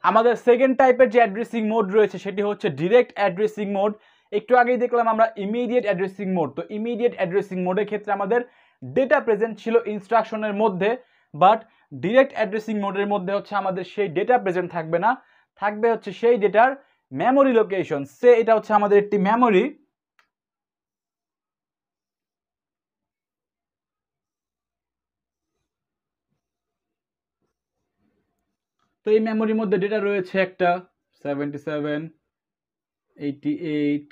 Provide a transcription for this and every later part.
আমাদের সেকেন্ড টাইপের যে অ্যাড্রেসিং মোড রয়েছে সেটি হচ্ছে ডিরেক্ট অ্যাড্রেসিং মোড। একটু আগেই দেখলাম আমরা ইমিডিয়েট অ্যাড্রেসিং মোড। তো ইমিডিয়েট অ্যাড্রেসিং মোডের ক্ষেত্রে আমাদের ডেটা প্রেজেন্ট ছিল ইনস্ট্রাকশনের মধ্যে, বাট ডিরেক্ট অ্যাড্রেসিং মোডের মধ্যে হচ্ছে আমাদের সেই ডেটা প্রেজেন্ট থাকবে না, থাকবে হচ্ছে সেই ডেটার মেমোরি লোকেশন। সে এটা হচ্ছে আমাদের একটি মেমোরি, তো এই মেমোরির মধ্যে ডেটা রয়েছে একটা 77, 88,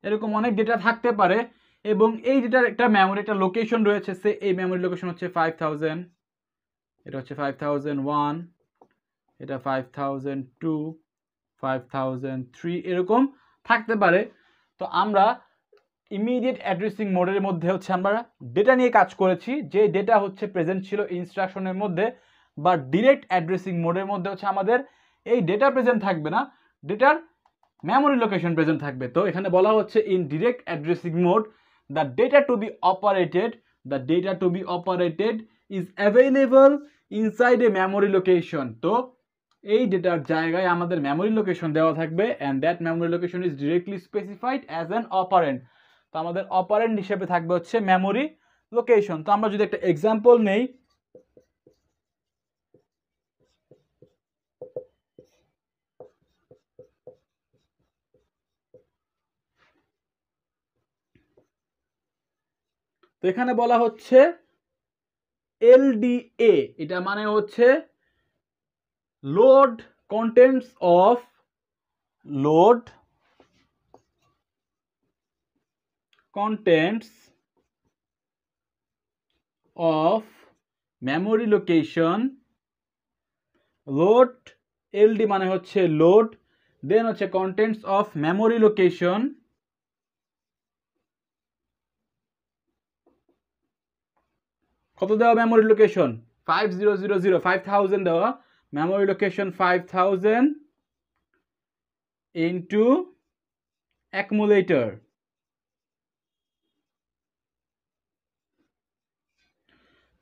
এরকম অনেক ডেটা থাকতে পারে। এবং এই ডেটার একটা মেমোরি একটা লোকেশন রয়েছে, সে এই মেমোরি লোকেশন হচ্ছে 5000, এটা হচ্ছে 5001, এটা 5002, 5003, এরকম থাকতে পারে। তো আমরা ইমিডিয়েট অ্যাড্রেসিং মোডের মধ্যে হচ্ছে আমরা ডেটা নিয়ে কাজ করেছি, যে ডেটা হচ্ছে প্রেজেন্ট ছিল ইনস্ট্রাকশনের মধ্যে। বা ডিরেক্ট অ্যাড্রেসিং মোডের মধ্যে হচ্ছে আমাদের এই ডেটা প্রেজেন্ট থাকবে না, ডেটার মেমোরি লোকেশন প্রেজেন্ট থাকবে। তো এখানে বলা হচ্ছে in direct addressing mode the data to be operated is available inside a memory location. তো এই ডেটার জায়গায় আমাদের মেমোরি লোকেশন দেওয়া থাকবে, and that memory location is directly specified as an operand. তো আমাদের অপারেন্ট হিসেবে থাকবে হচ্ছে মেমোরি লোকেশন। তো আমরা যদি একটা এক্সাম্পল নেই, তো এখানে বলা হচ্ছে এলডিএ, এটা মানে হচ্ছে load contents of memory location. Load LD মানে হচ্ছে লোড, দেন হচ্ছে কন্টেন্টস অফ মেমোরি লোকেশন। কত দেওয়া মেমোরি লোকেশন? 5000, 5000 দেওয়া মেমোরি লোকেশন, 5000 ইন্টু অ্যাকুমুলেটর।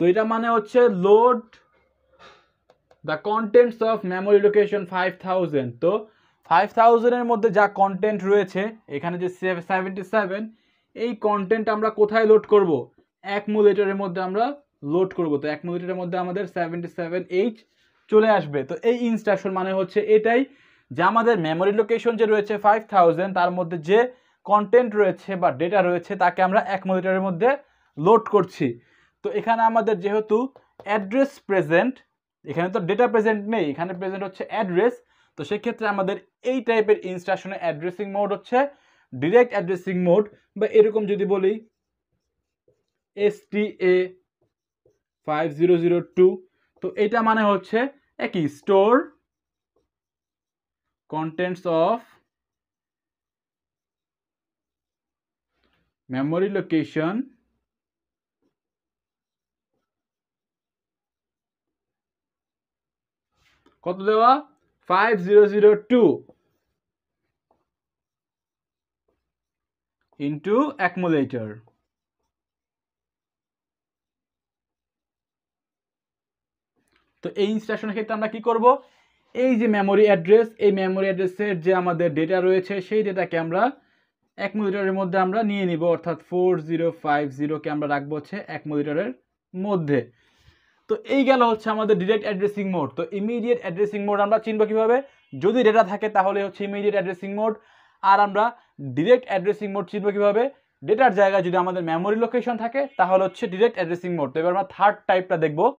তো এটা মানে হচ্ছে load the contents of memory location 5000। তো 5000 এর মধ্যে যা কন্টেন্ট রয়েছে এখানে যে 77, এই কন্টেন্ট আমরা কোথায় লোড করব? অ্যাকুমুলেটরের মধ্যে আমরা লোড করব। তো অ্যাকুমুলেটরের মধ্যে আমাদের 77H চলে আসবে। তো এই ইনস্ট্রাকশন মানে হচ্ছে এটাই, যে আমাদের মেমোরি লোকেশন যে রয়েছে 5000, তার মধ্যে যে কন্টেন্ট রয়েছে বা ডেটা রয়েছে তাকে আমরা অ্যাকুমুলেটরের মধ্যে লোড করছি। তো এখানে আমাদের যেহেতু অ্যাড্রেস প্রেজেন্ট, এখানে তো ডেটা প্রেজেন্ট নেই, এখানে প্রেজেন্ট হচ্ছে অ্যাড্রেস। তো সেক্ষেত্রে আমাদের এই টাইপের ইনস্ট্রাকশনের অ্যাড্রেসিং মোড হচ্ছে ডিরেক্ট অ্যাড্রেসিং মোড। বা এরকম যদি বলি STA 5002, তো এটা মানে হচ্ছে একই store contents of memory location কত দেওয়া? 5002 ইন্টু অ্যাকুমুলেটর। তো এই ইনস্ট্রাকশনের ক্ষেত্রে আমরা কি করব? এই যে মেমোরি অ্যাড্রেস, এই মেমোরি অ্যাড্রেসের যে আমাদের ডেটা রয়েছে সেই ডেটাকে আমরা অ্যাকুমুলেটরের মধ্যে আমরা নিয়ে নিব, অর্থাৎ 4050কে আমরা রাখবো হচ্ছে অ্যাকুমুলেটরের মধ্যে। তো এই গেল হচ্ছে আমাদের ডিরেক্ট অ্যাড্রেসিং মোড। তো ইমিডিয়েট অ্যাড্রেসিং মোড আমরা চিনব কিভাবে? যদি ডেটা থাকে তাহলে হচ্ছে ইমিডিয়েট অ্যাড্রেসিং মোড। আর আমরা ডিরেক্ট অ্যাড্রেসিং মোড চিনব কিভাবে? ডেটার জায়গায় যদি আমাদের মেমোরি লোকেশন থাকে তাহলে হচ্ছে ডিরেক্ট অ্যাড্রেসিং মোড। তো এবার আমরা থার্ড টাইপটা দেখব।